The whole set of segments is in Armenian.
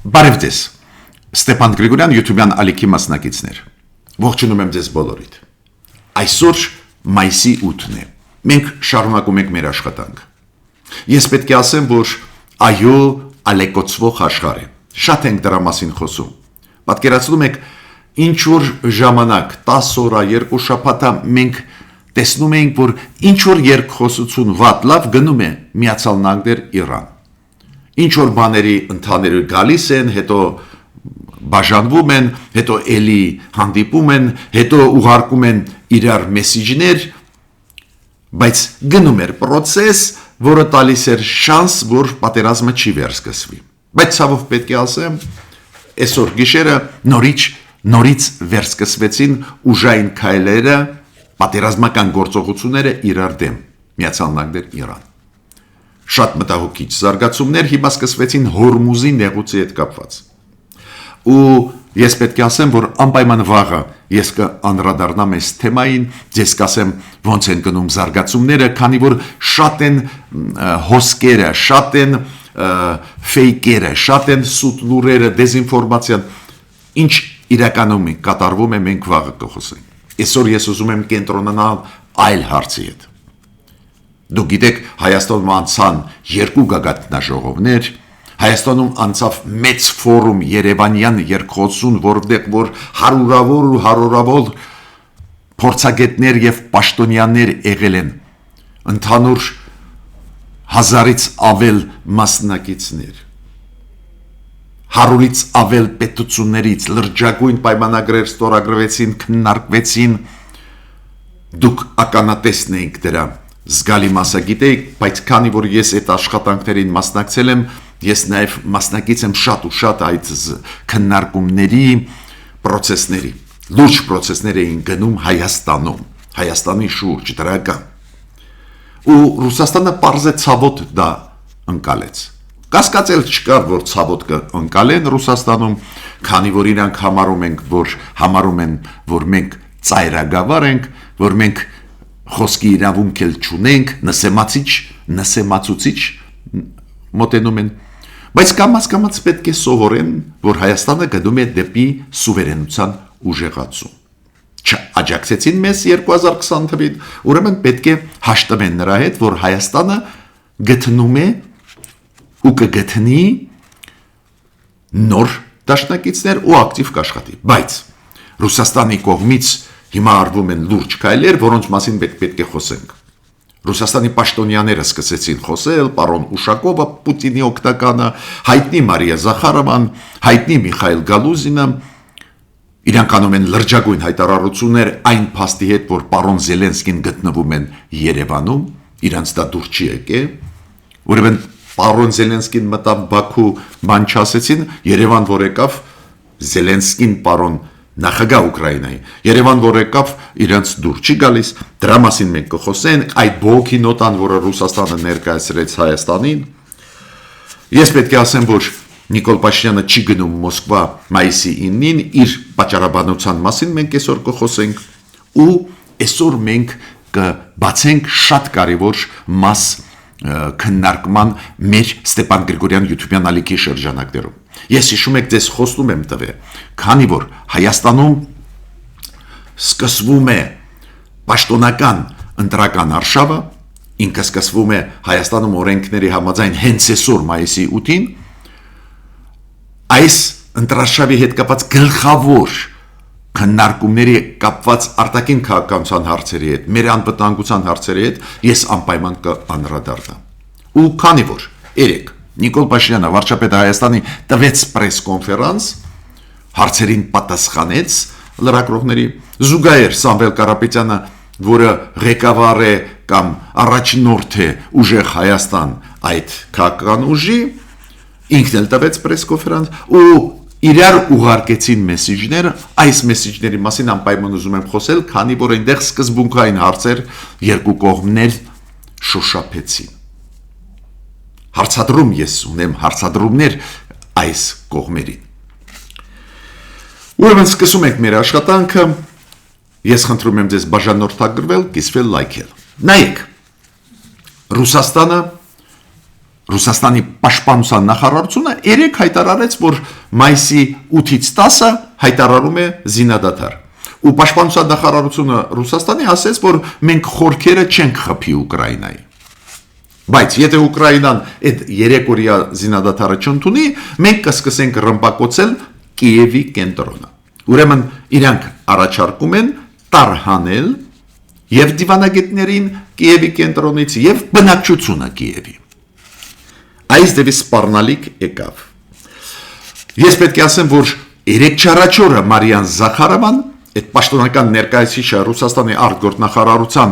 Բարև ձեզ, Ստեփան Գրիգորյան YouTube-յան ալիքի մասնակիցներ, ողջունում եմ ձեզ բոլորիդ, այսօր մայիսի 8-ն է, մենք շարունակում ենք մեր աշխատանք, ես պետք է ասեմ, որ այո ալեկոծվող աշխարհ է, շատ ենք դրա մասին խոսում, պատկերացնում եք ինչ-որ ժամանակ, 10 օր, 2 շաբաթ մենք տեսնում էինք, որ ինչ-որ երկխոսություն վատ լավ գնում է Միացյալ Նահանգներ Իրան, ինչ-որ բաների ընդհանուր գալիս են, հետո բաժանվում են, հետո էլի հանդիպում են, հետո ուղարկում են իրար մեսիջներ, բայց գնում էր պրոցես, որը տալիս էր շանս, որ պատերազմը չի վերսկսվի, բայց ցավով պետք է ասեմ, այսօր գիշերը նորից վերսկսվեցին ուժային քայլերը, պատերազմական գործողությունները իրար դեմ, Միացյալ Նահանգներ Իրան, շատ մտահոգիչ զարգացումներ հիմա սկսվեցին Հորմուզի նեղուցի հետ կապված, ու ես պետք է ասեմ, որ անպայման վաղը ես կանդրադառնամ այս թեմային, ձեզ կասեմ ոնց են գնում զարգացումները, քանի որ շատ են հոսքերը, շատ են ֆեյքերը, շատ են սուտ լուրերը, դեզինֆորմացիան, ինչ իրականում կատարվում է, մենք վաղը կխոսենք, այսօր ես ուզում եմ կենտրոնանալ այլ հարցի հետ, դուք գիտեք Հայաստանում անցան 2 գագաթնաժողովներ, Հայաստանում անցավ մեծ ֆորում Երևանյան երկխոսություն, որտեղ որ հարյուրավոր փորձագետներ եւ պաշտոնյաներ եղել են, ընդհանուր 1000-ից ավել մասնակիցներ, 100-ից ավել պետություններից լրջագույն պայմանագրեր ստորագրվեցին, քննարկվեցին, դուք ականատեսն էիք դրա, զգալի մասը գիտեիք, բայց քանի որ ես այդ աշխատանքներին մասնակցել եմ, ես նաև մասնակից եմ շատ ու շատ այդ քննարկումների, պրոցեսների, լուրջ պրոցեսներ էին գնում Հայաստանում, Հայաստանի շուրջ դրական, ու Ռուսաստանը պարզե ցավոտ դա ընկալեց, կասկածել չկար, որ ցավոտ կընկալեն Ռուսաստանում, քանի որ իրանք համարում են, որ մենք ծայրագավառ ենք, որ մենք խոսքի իրավունք էլ չունենք, նսեմացուցիչ մոտենում են, բայց կամաց պետք է սովորեն, որ Հայաստանը գնում է դեպի սուվերենության ուժեղացում, չաջակցեցին մեզ 2020 թվականին, ուրեմն պետք է հաշտվեն նրա հետ, որ Հայաստանը գտնում է ու կգտնի նոր դաշնակիցներ ու ակտիվ կաշխատի, բայց Ռուսաստանի կողմից հիմա արվում են լուրջ քայլեր, որոնց մասին պետք է խոսենք, Ռուսաստանի պաշտոնյաները սկսեցին խոսել, պարոն Ուշակովը, Պուտինի օգնականը, հայտնի Մարիա Զախարովան, հայտնի Միխայել Գալուզինը, իրանք անում են լրջագույն հայտարարություններ այն փաստի հետ, որ պարոն Զելենսկին գտնվում են Երևանում, իրանց դա դուր չի եկել, ուրեմն պարոն Զելենսկին մտավ Բաքու, բան չասեցին, Երևան որ եկավ Զելենսկին պարոն նախագահ Ուկրաինայի, Երևան որ եկավ իրանց դուր չի գալիս, դրա մասին մենք կխոսենք, այդ բողոքի նոտան, որը Ռուսաստանը ներկայացրեց Հայաստանին, ես պետք է ասեմ, որ Նիկոլ Փաշինյանը չի գնում Մոսկվա մայիսի 9-ին, իր պատճառաբանության մասին մենք այսօր կխոսենք, ու այսօր մենք կբացենք շատ կարևոր մաս քննարկման մեր Ստեփան Գրիգորյան YouTube-յան ալիքի շրջանակներում, ես հիշում եք ձեզ խոստում եմ տվել, քանի որ Հայաստանում սկսվում է պաշտոնական ընտրական արշավը, ինքը սկսվում է Հայաստանում օրենքների համաձայն հենց այսօր մայիսի 8-ին, այս ընտրարշավի հետ կապված գլխավոր քննարկումների կապված արտաքին քաղաքականության հարցերի հետ, մեր անվտանգության հարցերի հետ ես անպայման կանդրադառնամ, ու քանի որ երեք Նիկոլ Փաշինյանը վարչապետ Հայաստանի տվեց պրես-կոնֆերանս, հարցերին պատասխանեց լրագրողների, զուգահեռ Սամվել Կարապետյանը, որը ղեկավար է կամ առաջնորդ է ուժեղ Հայաստան այդ քաղաքական ուժի, ինքն էլ տվեց պրես-կոնֆերանս, ու իրար ուղարկեցին մեսիջներ, այս մեսիջների մասին անպայման ուզում եմ խոսել, քանի որ այնտեղ սկզբունքային հարցեր երկու կողմներ շոշափեցին, հարցադրում ես ունեմ հարցադրումներ այս կողմերին, ուրեմն սկսում ենք մեր աշխատանքը, ես խնդրում եմ ձեզ բաժանորդագրվել, կիսվել, լայքել, նայեք, Ռուսաստանի պաշտպանության նախարարությունը երեք հայտարարեց, որ մայիսի 8-ից 10-ը հայտարարում է զինադադար։ Ու պաշտպանության նախարարությունը Ռուսաստանի ասեց, որ մենք խորքերը չենք խփի Ուկրաինայի։ Բայց եթե Ուկրաինան այդ 3 օրյա զինադադարը չընդունի, մենք կսկսենք ռմբակոծել Կիևի կենտրոնը։ Ուրեմն իրանք առաջարկում են տարհանել եւ դիվանագետներին Կիևի կենտրոնից եւ բնակչությունը Կիևի։ Այս դեպի սպառնալիք եկավ։ Ես պետք է ասեմ, որ 3 չառաջորը Մարիան Զախարովան, այդ պաշտոնական ներկայացուցիչը Ռուսաստանի արտգործնախարարության,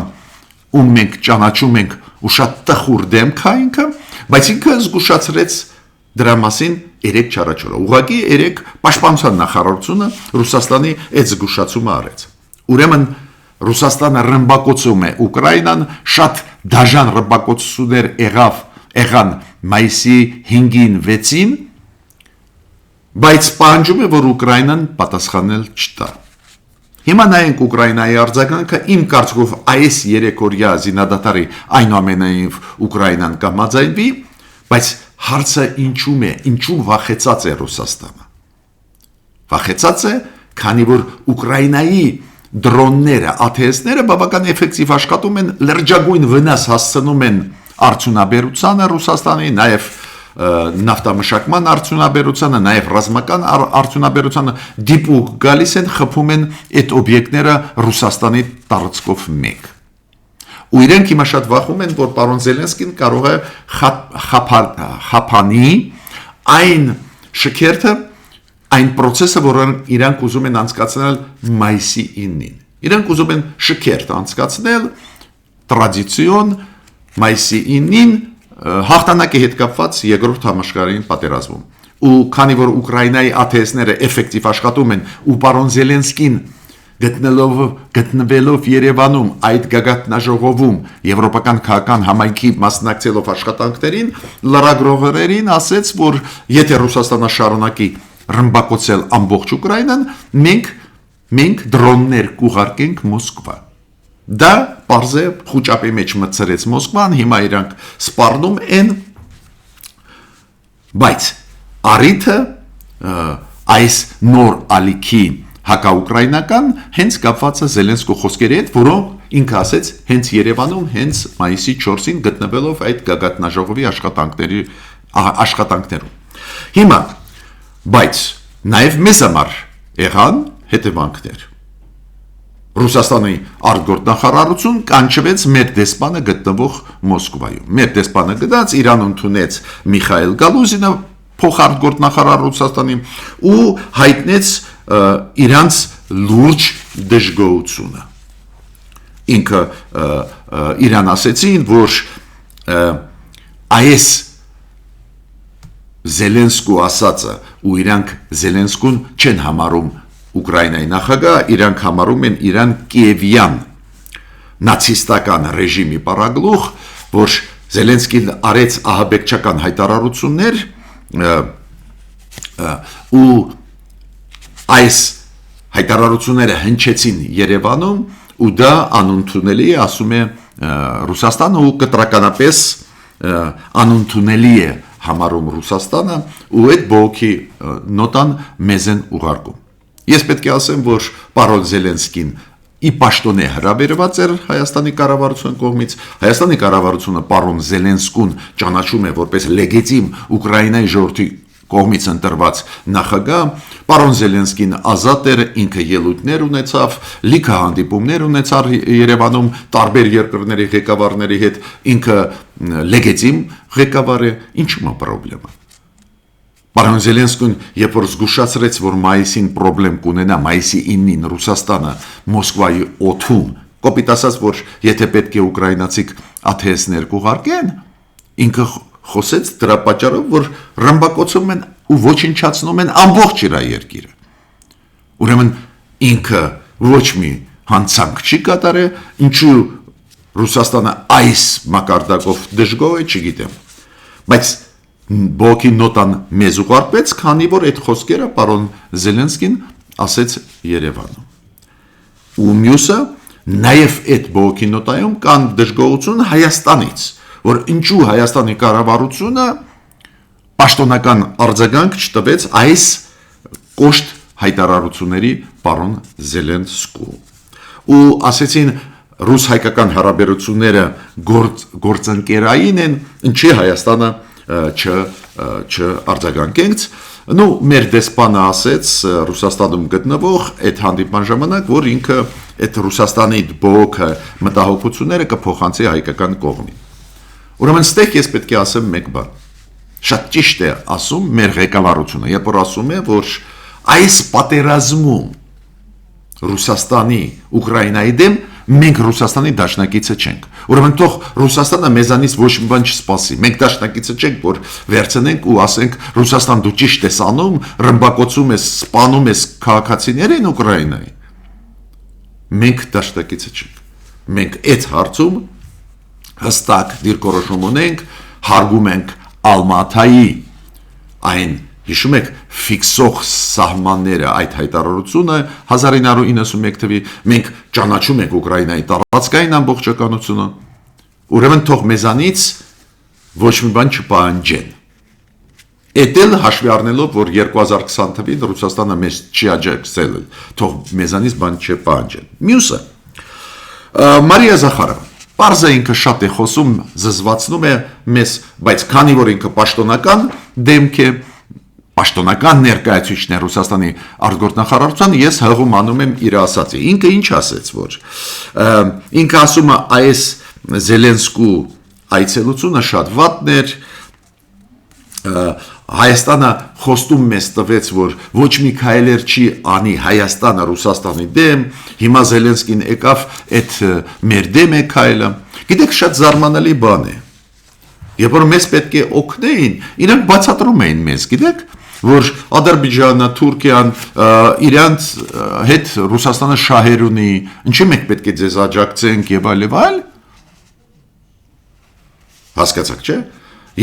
ում մենք ճանաչում ենք ու շատ տխուր դեմք է ինքը, բայց ինքը զգուշացրեց դրա մասին 3 չառաջորը։ Ուղղակի 3 պաշտպանության նախարարությունը Ռուսաստանի այդ զգուշացումը արեց։ Ուրեմն Ռուսաստանը ռմբակոծում է Ուկրաինան, շատ դաժան ռմբակոծություններ եղան մայիսի 5-ին 6-ին, բայց պահանջում է, որ Ուկրաինան պատասխանել չտա։ Հիմա նայենք Ուկրաինայի արձագանքը, իմ կարծիքով այս 3 օրյա զինադադարի այնուամենայնիվ Ուկրաինան կամաձայնվի, բայց հարցը ինչու վախեցած է Ռուսաստանը։ Վախեցած է, քանի որ Ուկրաինայի դրոնները, ATS-ները բավական էֆեկտիվ աշխատում են, լրջագույն վնաս հասցնում են արդյունաբերությանը Ռուսաստանի, նաև նավթամշակման արդյունաբերությանը, նաև ռազմական արդյունաբերությանը դիպուկ գալիս են, խփում են այդ օբյեկտները Ռուսաստանի տարածքով մեկ։ Ու իրենք հիմա շատ վախում են, որ պարոն Զելենսկին կարող է խափանի այն շքերթը, այն process-ը, որը իրանք ուզում են անցկացնել մայիսի 9-ին։ Իրանք ուզում են շքերթ անցկացնել տրադիցիոն մայիսի 9-ին հաղթանակի հետ կապված երկրորդ համաշխարհային պատերազմում։ Ու քանի որ Ուկրաինայի ATS-ները էֆեկտիվ աշխատում են ու պարոն Զելենսկին գտնվելով Երևանում այդ գագաթնաժողովում եվրոպական քաղաքական համայնքի մասնակցելով աշխատանքներին, լրագրողերին ասեց, որ եթե Ռուսաստանը շարունակի ռմբակոծել ամբողջ Ուկրաինան, մենք դրոններ կուղարկենք Մոսկվա։ Դա պարզե խուճապի մեջ մտցրեց Մոսկվան, հիմա իրանք սպառնում են, բայց առիթը այս նոր ալիքի հակաուկրաինական հենց կապված է Զելենսկու խոսքերի հետ, որոնք ինքը ասեց հենց Երևանում, հենց մայիսի 4-ին գտնվելով այդ գագաթնաժողովի աշխատանքներում։ Հիմա, բայց նաև մեզ համար եղան հետևանքներ։ Ռուսաստանի արտգործնախարարություն կանչվեց մեր դեսպանը գտնվող Մոսկվայում։ Մեր դեսպանը գնաց, իրան ընդունեց Միխայել Գալուզինը, փոխարտգործնախարար Ռուսաստանի, ու հայտնեց իրանց լուրջ դժգոհությունը։ Ինքը իրան ասեցին, որ այս Զելենսկու ասածը ու իրանք Զելենսկուն չեն համարում Ուկրաինայի նախագահ, իրանք համարում են իրան կիևյան նացիստական ռեժիմի պարագլուխ, որ Զելենսկին արեց ահաբեկչական հայտարարություններ ու այս հայտարարությունները հնչեցին Երևանում ու դա անընդունելի է, ասում է Ռուսաստանը, ու կտրականապես անընդունելի է համարում Ռուսաստանը ու այդ բողոքի նոտան մեզ են ուղարկում։ Ես պետք է ասեմ, որ պարոն Զելենսկին ի պաշտոնե հրավիրված էր Հայաստանի կառավարության կողմից, Հայաստանի կառավարությունը պարոն Զելենսկուն ճանաչում է որպես լեգիտիմ Ուկրաինայի ժողովրդի կողմից ընտրված նախագահ, պարոն Զելենսկին ազատ էր, ինքը ելույթներ ունեցավ, լիքը հանդիպումներ ունեցավ Երևանում տարբեր երկրների ղեկավարների հետ, ինքը լեգիտիմ ղեկավար է, ինչու՞ է խնդրեմը։ Պարոն Զելենսկին, երբ որ զգուշացրեց, որ մայիսին խնդրեմ կունենա, մայիսի 9-ին Ռուսաստանը Մոսկվայի օդում, կոպիտ ասած, որ եթե պետք է ուկրաինացիք ATS-ներ կուղարկեն, ինքը խոսեց դրա պատճառով, որ ռմբակոծում են ու ոչնչացնում են ամբողջ իր երկիրը։ Ուրեմն ինքը ոչ մի հանցանք չի կատարել, ինչու Ռուսաստանը այս մակարդակով դժգոհ է, չգիտեմ։ Բայց բողոքի նոտան մեզ ուղարկվեց, քանի որ այդ խոսքերը պարոն Զելենսկին ասեց Երևանում։ Ու մյուսը նաև այդ բողոքի նոտայում կան դժգոհություն Հայաստանից, որ ինչու Հայաստանի կառավարությունը պաշտոնական արձագանք չտվեց այս կոշտ հայտարարությունների պարոն Զելենսկու ու ասեցին ռուս-հայկական հարաբերությունները գործընկերային են, ինչի Հայաստանը չարձագանքենք։ Նու մեր դեսպանը ասեց Ռուսաստանում գտնվող այդ հանդիպման ժամանակ, որ ինքը այդ Ռուսաստանի բողոքը մտահոգությունները կփոխանցի հայկական կողմին։ Ուրեմն ստեղ ես պետք է ասեմ մեկ բան։ Շատ ճիշտ է ասում մեր ղեկավարությունը, երբ որ ասում է, որ այս պատերազմում Ռուսաստանի Ուկրաինայի դեմ մենք Ռուսաստանի դաշնակիցը չենք։ Ուրեմն թող Ռուսաստանը մեզանից ոչ մի բան չսպասի։ Մենք դաշնակիցը չենք, որ վերցնենք ու ասենք Ռուսաստան դու ճիշտ ես անում, ռմբակոծում ես, սպանում ես քաղաքացիներին Ուկրաինայի։ Մենք դաշնակիցը չենք։ Մենք այդ հարցում հստակ դիրքորոշում ունենք, հարգում ենք Ալմաթայի այն հիշում եք ֆիքսող սահմանները այդ հայտարարությունը 1991 թվի մենք ճանաչում ենք Ուկրաինայի տարածքային ամբողջականությունը ուրեմն թող մեզանից ոչ մի բան չպահանջեն Էդել հաշվի առնելով որ 2020 թվին Ռուսաստանը մեզ չի աջակցել թող մեզանից բան չպահանջեն Մյուսը Մարիա Զախարովա Պարզ է ինքը շատ է խոսում զզվացնում է մեզ բայց քանի որ ինքը պաշտոնական դեմք է Պաշտոնական ներկայացուցիչն է Ռուսաստանի արտգործնախարարության, ես հղում անում եմ իր ասածը։ Ինքը ինչ ասեց, որ ինքը ասում է այս Զելենսկու այցելությունը շատ վատն էր, Հայաստանը խոստում մեզ տվեց, որ ոչ մի քայլեր չի անի Հայաստանը Ռուսաստանի դեմ, հիմա Զելենսկին եկավ այդ մեր դեմ է քայլը։ Գիտեք, շատ զարմանալի բան է։ Երբ որ մեզ պետք է օգնեին, իրանք բացատրում էին մեզ, գիտեք, որ Ադրբեջանը, Թուրքիան իրանց հետ Ռուսաստանը շահեր ունի, ինչի մենք պետք է ձեզ աջակցենք եւ այլ, հասկացաք, չէ՞։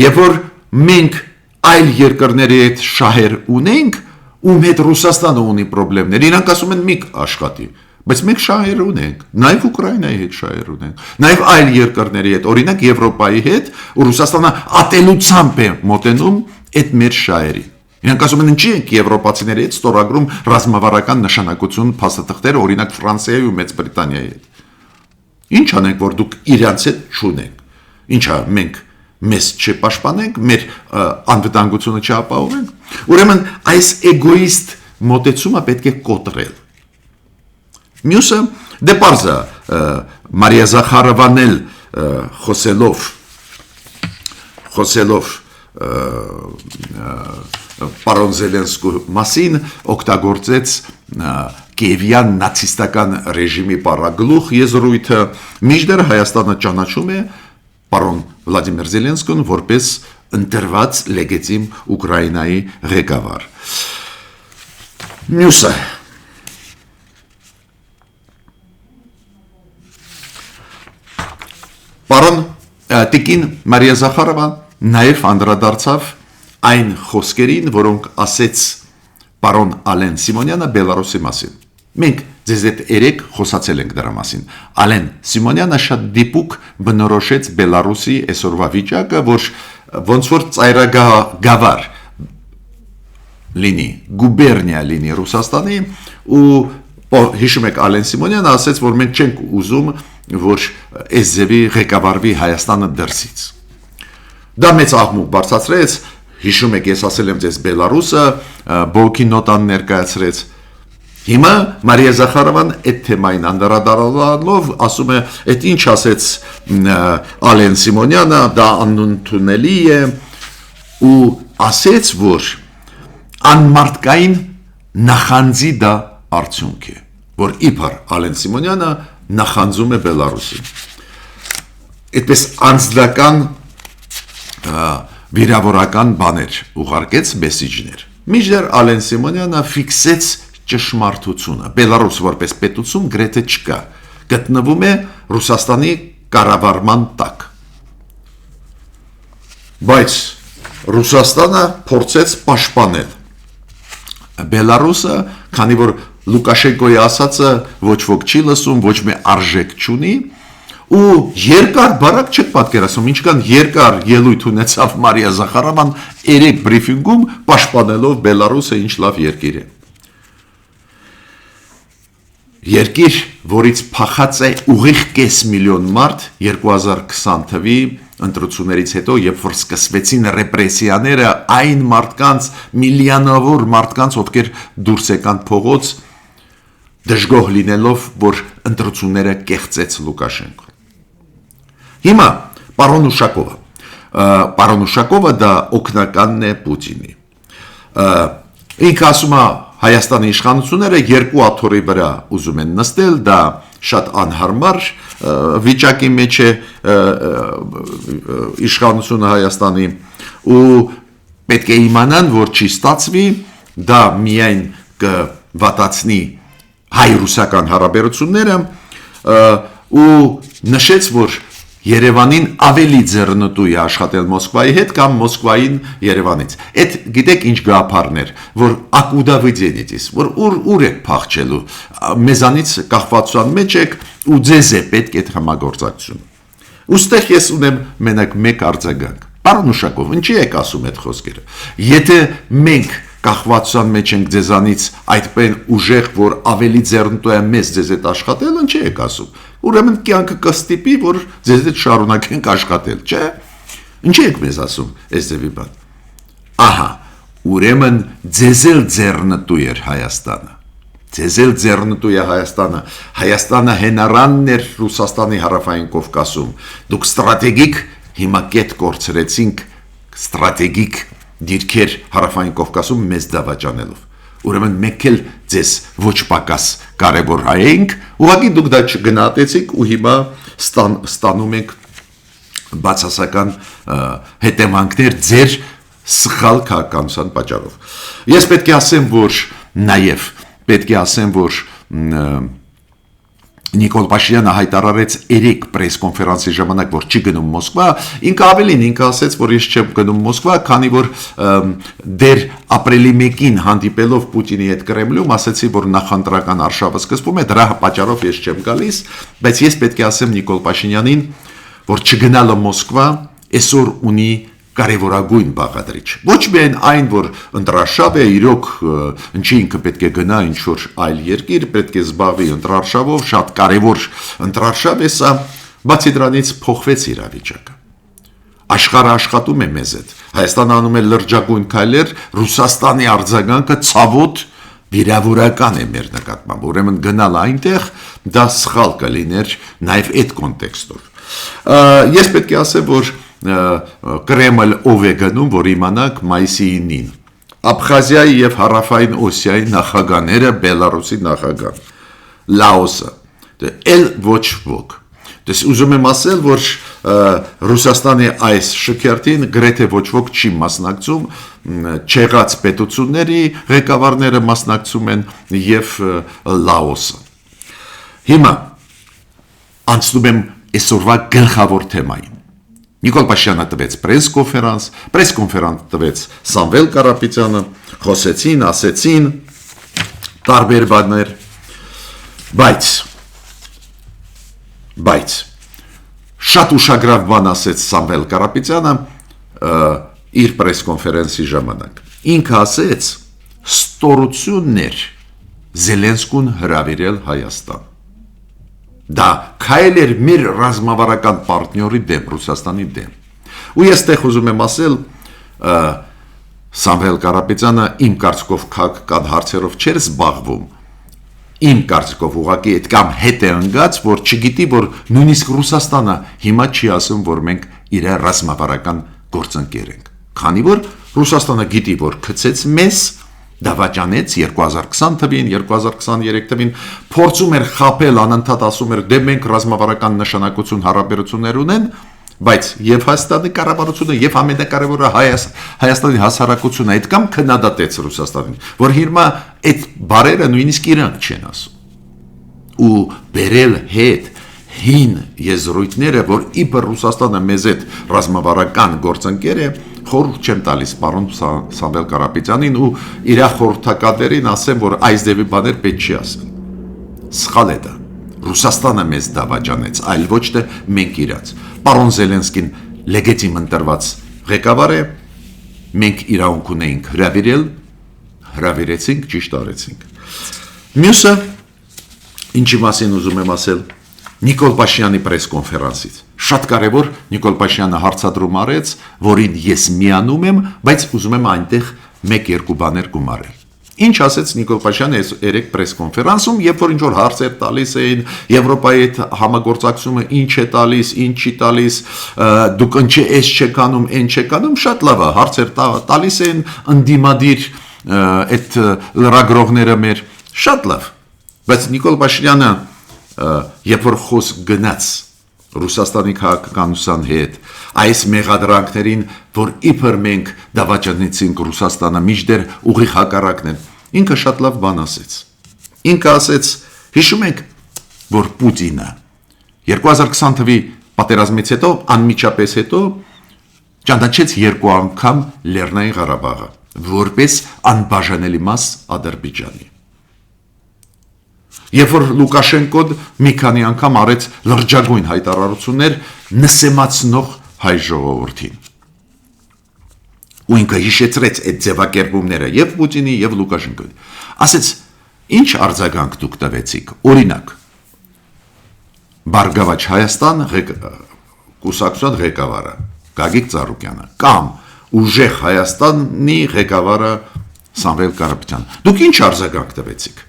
Երբ որ մենք այլ երկրների հետ շահեր ունենք, ում հետ Ռուսաստանը ունի խնդիրներ, իրանք ասում են մի աշխատի, բայց մենք շահեր ունենք, նաեւ Ուկրաինայի հետ շահեր ունենք, նաեւ այլ երկրների հետ, օրինակ Եվրոպայի հետ, ու Ռուսաստանը ատելությամբ է մոտենում այդ մեր շահերին։ Իրանք ասում են ինչի ենք եվրոպացիների հետ ստորագրում ռազմավարական նշանակություն փաստաթղթեր օրինակ Ֆրանսիայի ու Մեծ Բրիտանիայի հետ։ Ինչ անենք որ դուք իրանց հետ չունենք։ Ինչա մենք մեզ չպաշտպանենք, մեր անվտանգությունը չապահովենք։ Ուրեմն այս էգոիստ մոտեցումը պետք է կոտրել։ Մյուսը դե պարզա Մարիա Զախարովան էլ խոսելով Պարոն Զելենսկու մասին օգտագործեց Կիևյան նացիստական ռեժիմի պարագլուխ եզրույթը մինչդեռ Հայաստանը ճանաչում է պարոն Վլադիմիր Զելենսկուն որպես ընտրված լեգիտիմ Ուկրաինայի ղեկավար Մյուսը Պարոն Տիկին Մարիա Զախարովան նաև անդրադարձավ այն խոսքերին, որոնք ասեց պարոն Ալեն Սիմոնյանը Բելարուսի մասին։ Մենք ձեզ հետ երեք խոսացել ենք դրա մասին։ Ալեն Սիմոնյանը շատ դիպուկ բնորոշեց Բելարուսի այսօրվա վիճակը, որ ոնց որ ծայրագավառ լինի, գուբերնիա լինի Ռուսաստանի ու հիշում եք Ալեն Սիմոնյանը ասեց, որ մենք չենք ուզում, որ այս ձևի ղեկավարվի Հայաստանը դրսից։ Դա մեծ աղմուկ բարձրացրեց, հիշում եք ես ասել եմ ձեզ Բելարուսը, բողոքի նոտան ներկայացրեց։ Հիմա Մարիա Զախարովան այդ թեմային անդրադառնալով ասում է, այդ ինչ ասեց Ալեն Սիմոնյանը, դա անընդունելի է ու ասեց, որ անմարտկային նախանձի դա արդյունք է, որ իբր Ալեն Սիմոնյանը նախանձում է Բելարուսին։ Այդպես անձնական վիրավորական բաներ ուղարկեց մեսիջներ։ Մինչդեռ Ալեն Սիմոնյանը ֆիքսեց ճշմարտությունը։ Բելարուս որպես պետություն գրեթե չկա, գտնվում է Ռուսաստանի կառավարման տակ։ Բայց Ռուսաստանը փորձեց պաշտպանել Բելարուսը, քանի որ Լուկաշենկոյի ասածը ոչ ոք չի լսում, ոչ մի արժեք չունի, ու երկար բարակ չեք պատկերացնում, ինչքան երկար ելույթ ունեցավ Մարիա Զախարովան երեք բրիֆինգում պաշտպանելով Բելարուսը ինչ լավ երկիր է։ Երկիր, որից փախած է ուղիղ կես միլիոն մարդ 2020 թվականի ընտրություններից հետո, երբ որ սկսվեցին ռեպրեսիաները այն մարդկանց, միլիոնավոր մարդկանց, ովքեր դուրս եկան փողոց, դժգոհ լինելով, որ ընտրությունները կեղծեց Լուկաշենկոն։ Հիմա պարոն Ուշակովը դա օգնականն է Պուտինի։ Ինքը ասում է Հայաստանի իշխանությունները երկու աթոռի վրա ուզում են նստել, դա շատ անհարմար վիճակի մեջ է իշխանությունը Հայաստանի ու պետք է իմանան, որ չի ստացվի, դա միայն կվատացնի հայ-ռուսական հարաբերությունները ու նշեց, որ Երևանին ավելի ձեռնտու է աշխատել Մոսկվայի հետ կամ Մոսկվային Երևանից։ Այդ գիտեք ինչ գաղափարներ, որ ակուդա вы денетесь, որ ուր եք փախչելու, մեզանից կախվածության մեջ եք ու ձեզ է պետք այդ համագործակցությունը։ Ոստեղ ես ունեմ մենակ մեկ արձագանք։ Պարոն Ուշակով, ինչի եք ասում այդ խոսքերը։ Եթե մենք կախվածության մեջ ենք ձեզանից այդպես ուժեղ, որ ավելի ձեռնտու է մեզ ձեզ հետ աշխատել, ինչի եք ասում։ Ուրեմն կյանքը կստիպի, որ ձեզ հետ շարունակենք աշխատել, չէ՞։ Ինչի եք մեզ ասում այս ձևի բան։ Ահա, ուրեմն ձեզ էլ ձեռնտու էր Հայաստանը։ Ձեզ էլ ձեռնտու է Հայաստանը։ Հայաստանը հենարանն էր Ռուսաստանի հարավային Կովկասում։ Դուք ստրատեգիկ հիմա կետ կորցրեցինք, ստրատեգիկ դիրքեր հարավային Կովկասում մեզ դավաճանելով։ Ուրեմն մենք էլ ձեզ ոչ պակաս կարևոր հայենք, ուղղակի դուք դա չգնահատեցիք ու հիմա ստանում եք բացասական հետևանքներ ձեր սխալ քաղաքականության պատճառով։ Ես պետք է ասեմ, որ նաև պետք է ասեմ, որ Նիկոլ Փաշինյանը հայտարարեց 3 պրես-կոնֆերանսի ժամանակ, որ չի գնում Մոսկվա, ինքը ավելին, ինքը ասեց, որ ես չեմ գնում Մոսկվա, քանի որ դեր ապրիլի 1-ին հանդիպելով Պուտինի հետ Կրեմլում, ասեցի, որ նախընտրական արշավը սկսվում է, դրա պատճառով ես չեմ գալիս, բայց ես պետք է ասեմ Նիկոլ Փաշինյանին, որ չգնալը Մոսկվա այսօր ունի կարևորագույն բաղադրիչ։ Ոչ միայն այն, որ ընտրարշավ է, իրոք ինչի ինքը պետք է գնա ինչ-որ այլ երկիր, պետք է զբաղվի ընտրարշավով, շատ կարևոր ընտրարշավ է սա, բացի դրանից փոխվեց իրավիճակը։ Աշխարհը աշխատում է մեզ հետ։ Հայաստանը անում է լրջագույն քայլեր, Ռուսաստանի արձագանքը ցավոտ վիրավորական է մեր նկատմամբ։ Ուրեմն գնալ այնտեղ դա սխալ կլիներ նաև այդ կոնտեքստով։ Ես պետք է ասեմ, որ Կրեմլ ով է գնում, որ իմանանք մայիսի 9-ին։ Աբխազիայի եւ Հարավային Օսիայի նախագահները, Բելարուսի նախագահ, Լաոսը, էլ ոչ ոք։ Դες ուզում եմ ասել, որ Ռուսաստանի այս շքերթին գրեթե ոչ ոք չի մասնակցում, չեղած պետությունների ղեկավարները մասնակցում են եւ Լաոսը։ Հիմա անցնում եմ այսօրվա գլխավոր թեմային։ Նիկոլ Փաշինյանը տվեց պրես-կոնֆերանս տվեց Սամվել Կարապետյանը, խոսեցին, ասեցին տարբեր բաներ, բայց շատ ուշագրավ բան ասեց Սամվել Կարապետյանը իր պրես-կոնֆերանսի ժամանակ։ Ինքը ասեց ստորություններ Զելենսկուն հրավիրել Հայաստան։ Դա քայլ էր մեր ռազմավարական պարտների դեմ, Ռուսաստանի դեմ։ Ու ես տեղ ուզում եմ ասել, Սամվել Կարապետյանը իմ կարծիքով քաղաքական հարցերով չէր զբաղվում, իմ կարծիքով ուղղակի այդ կամ հետ է ընկած, որ չգիտի, որ նույնիսկ Ռուսաստանը հիմա չի ասում, որ մենք իր ռազմավարական գործընկեր ենք։ Քանի որ Ռուսաստանը գիտի, որ գցեց մեզ, դավաճանեց 2020 թվին, 2023 թվին, փորձում էր խաբել, անընդհատ ասում էր, դե մենք ռազմավարական նշանակություն հարաբերություններ ունեն, բայց եւ Հայաստանի կառավարությունը եւ ամենակարևորը Հայաստանի հասարակությունը այդ կամ քննադատեց Ռուսաստանին, որ հիմա այդ բարերը նույնիսկ իրանք չեն ասում։ Ու բերել հետ հին եզրույթները, որ իբր Ռուսաստանը մեզ հետ ռազմավարական գործընկեր է, խորհուրդ չեմ տալիս պարոն Սամվել Կարապետյանին ու իր խորհրդակատերին ասեմ, որ այս դեպի բաներ պետք չի ասել։ Սխալ է դա։ Ռուսաստանը մեզ դավաճանեց, այլ ոչ թե մենք իրաց։ Պարոն Զելենսկին լեգիտիմ ընտրված ղեկավար է, մենք իրավունք ունեինք հրավիրել, հրավիրեցինք, ճիշտ արեցինք։ Մյուսը, ինչի մասին ուզում եմ ասել, Նիկոլ Փաշինյանի պրեսկոնֆերանսից։ Շատ կարևոր Նիկոլ Փաշինյանը հարցադրում արեց, որին ես միանում եմ, բայց ուզում եմ այնտեղ 1-2 բաներ գումարել։ Ինչ ասեց Նիկոլ Փաշինյանը երեք պրեսկոնֆերանսում, երբ որ ինչ-որ հարցեր տալիս էին, Եվրոպայի հետ համագործակցումը ինչ է տալիս, ինչ չի տալիս, դուք ինչ էս չեք անում, այն չեք անում, շատ լավ է, հարցեր տալիս էին ընդդիմադիր այդ լրագրողները մեր, շատ լավ։ Բայց Նիկոլ Փաշինյանը երբ որ խոսք գնաց Ռուսաստանի քաղաքականության հետ, այս մեղադրանքներին, որ իբր մենք դավաճանեցինք Ռուսաստանը, մինչդեռ ուղիղ հակառակն են, ինքը շատ լավ բան ասեց։ Ինքը ասեց, հիշում եք, որ Պուտինը 2020 թվականի պատերազմից հետո, անմիջապես հետո ճանաչեց 2 անգամ Լեռնային Ղարաբաղը, որպես անբաժանելի մաս Ադրբեջանի։ Երբ որ Լուկաշենկոն մի քանի անգամ արեց լրջագույն հայտարարություններ նսեմացնող հայ ժողովրդին։ Ու ինքը հիշեցրեց այդ ձևակերպումները եւ Պուտինի եւ Լուկաշենկոյի։ Ասեց, ինչ արձագանք դուք տվեցիք։ Օրինակ, Բարգավաճ Հայաստան կուսակցության ղեկավարը Գագիկ Ծառուկյանը կամ Ուժեղ Հայաստանի ղեկավարը Սամվել Կարապետյանը։ Դուք ինչ արձագանք տվեցիք։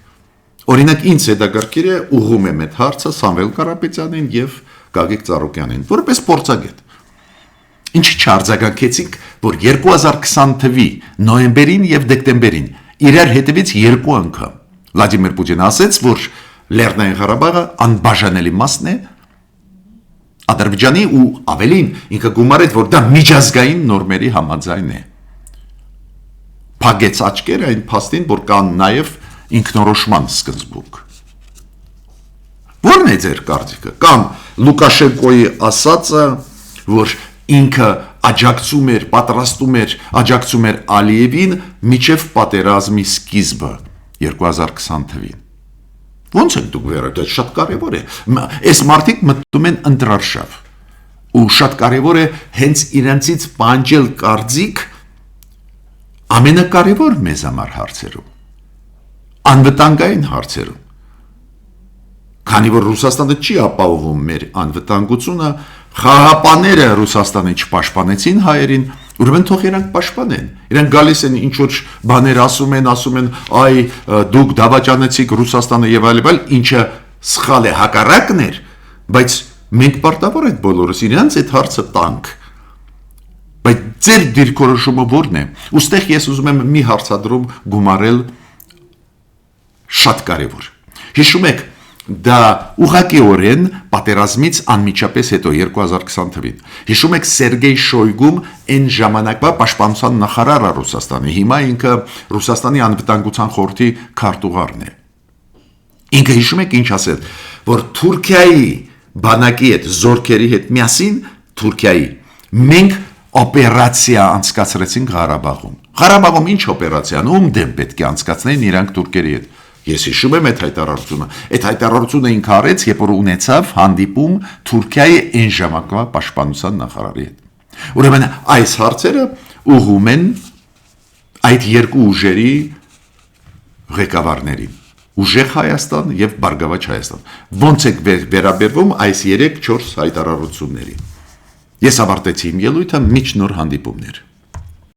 Օրինակ ինձ հետաքրքիր է ուղղում եմ այդ հարցը Սամվել Կարապետյանին եւ Գագիկ Ծառուկյանին, որպես փորձագետ։ Ինչ չարձագանքեցիք, որ 2020 թվականի նոյեմբերին եւ դեկտեմբերին իրար հետևից 2 անգամ Վլադիմիր Պուտինը ասեց, որ Լեռնային Ղարաբաղը անբաժանելի մասն է Ադրբեջանի ու ավելին ինքը գումարեց, որ դա միջազգային նորմերի համաձայն է։ Փակեց աչքերը այն փաստին, որ կան նաեւ ինքնորոշման սկզբունք։ Ո՞րն է ձեր կարծիքը։ Կամ Լուկաշենկոյի ասածը, որ ինքը աջակցում էր, պատրաստում էր, աջակցում էր Ալիևին միջև պատերազմի սկիզբը 2020 թվականին։ Ոնց եք դուք վերա, դա շատ կարևոր է։ Այս մարդիկ մտնում են ընտրարշավ։ Ու շատ կարևոր է հենց իրենցից պանջել կարծիք ամենակարևոր մեզ համար հարցերում։ Անվտանգային հարցերում։ Քանի որ Ռուսաստանը չի ապահովում մեր անվտանգությունը, խաղապաները Ռուսաստանը չպաշտպանեցին հայերին, ուրեմն թող իրանք պաշտպանեն։ Իրանք գալիս են ինչ-որ բաներ ասում են, այ դուք դավաճանեցիք Ռուսաստանը եւ այլ, ինչը սխալ է, հակառակն էր, բայց մենք պարտավոր ենք բոլորս իրանց այդ հարցը տանք։ Բայց ձեր դիրքորոշումը ո՞րն է։ Ոստեղ ես ուզում եմ մի հարցադրում գումարել շատ կարևոր։ Հիշում եք, դա ուղղակիորեն պատերազմից անմիջապես հետո 2020 թվականին։ Հիշում եք Սերգեյ Շոյգում այն ժամանակվա պաշտպանության նախարարը Ռուսաստանի, հիմա ինքը Ռուսաստանի անվտանգության խորհրդի քարտուղարն է։ Ինքը հիշում եք ինչ ասել, որ Թուրքիայի բանակի հետ, զորքերի հետ միասին Թուրքիայի մենք օպերացիա անցկացրեցինք Ղարաբաղում։ Ղարաբաղում ինչ օպերացիան, ում դեմ պետք է անցկացնեն իրանք թուրքերի հետ։ Ես հիշում եմ այդ հայտարարությունը։ Այդ հայտարարությունը ինքը արեց, երբ որ ունեցավ հանդիպում Թուրքիայի այն ժամանակվա պաշտպանության նախարարի հետ։ Ուրեմն այս հարցերը ուղղում են այդ երկու ուժերի ղեկավարներին՝ Ուժեղ Հայաստան եւ Բարգավաճ Հայաստան։ Ոնց եք վերաբերվում այս 3-4 հայտարարություններին։ Ես ավարտեցի իմ ելույթը, միջ նոր հանդիպումներ։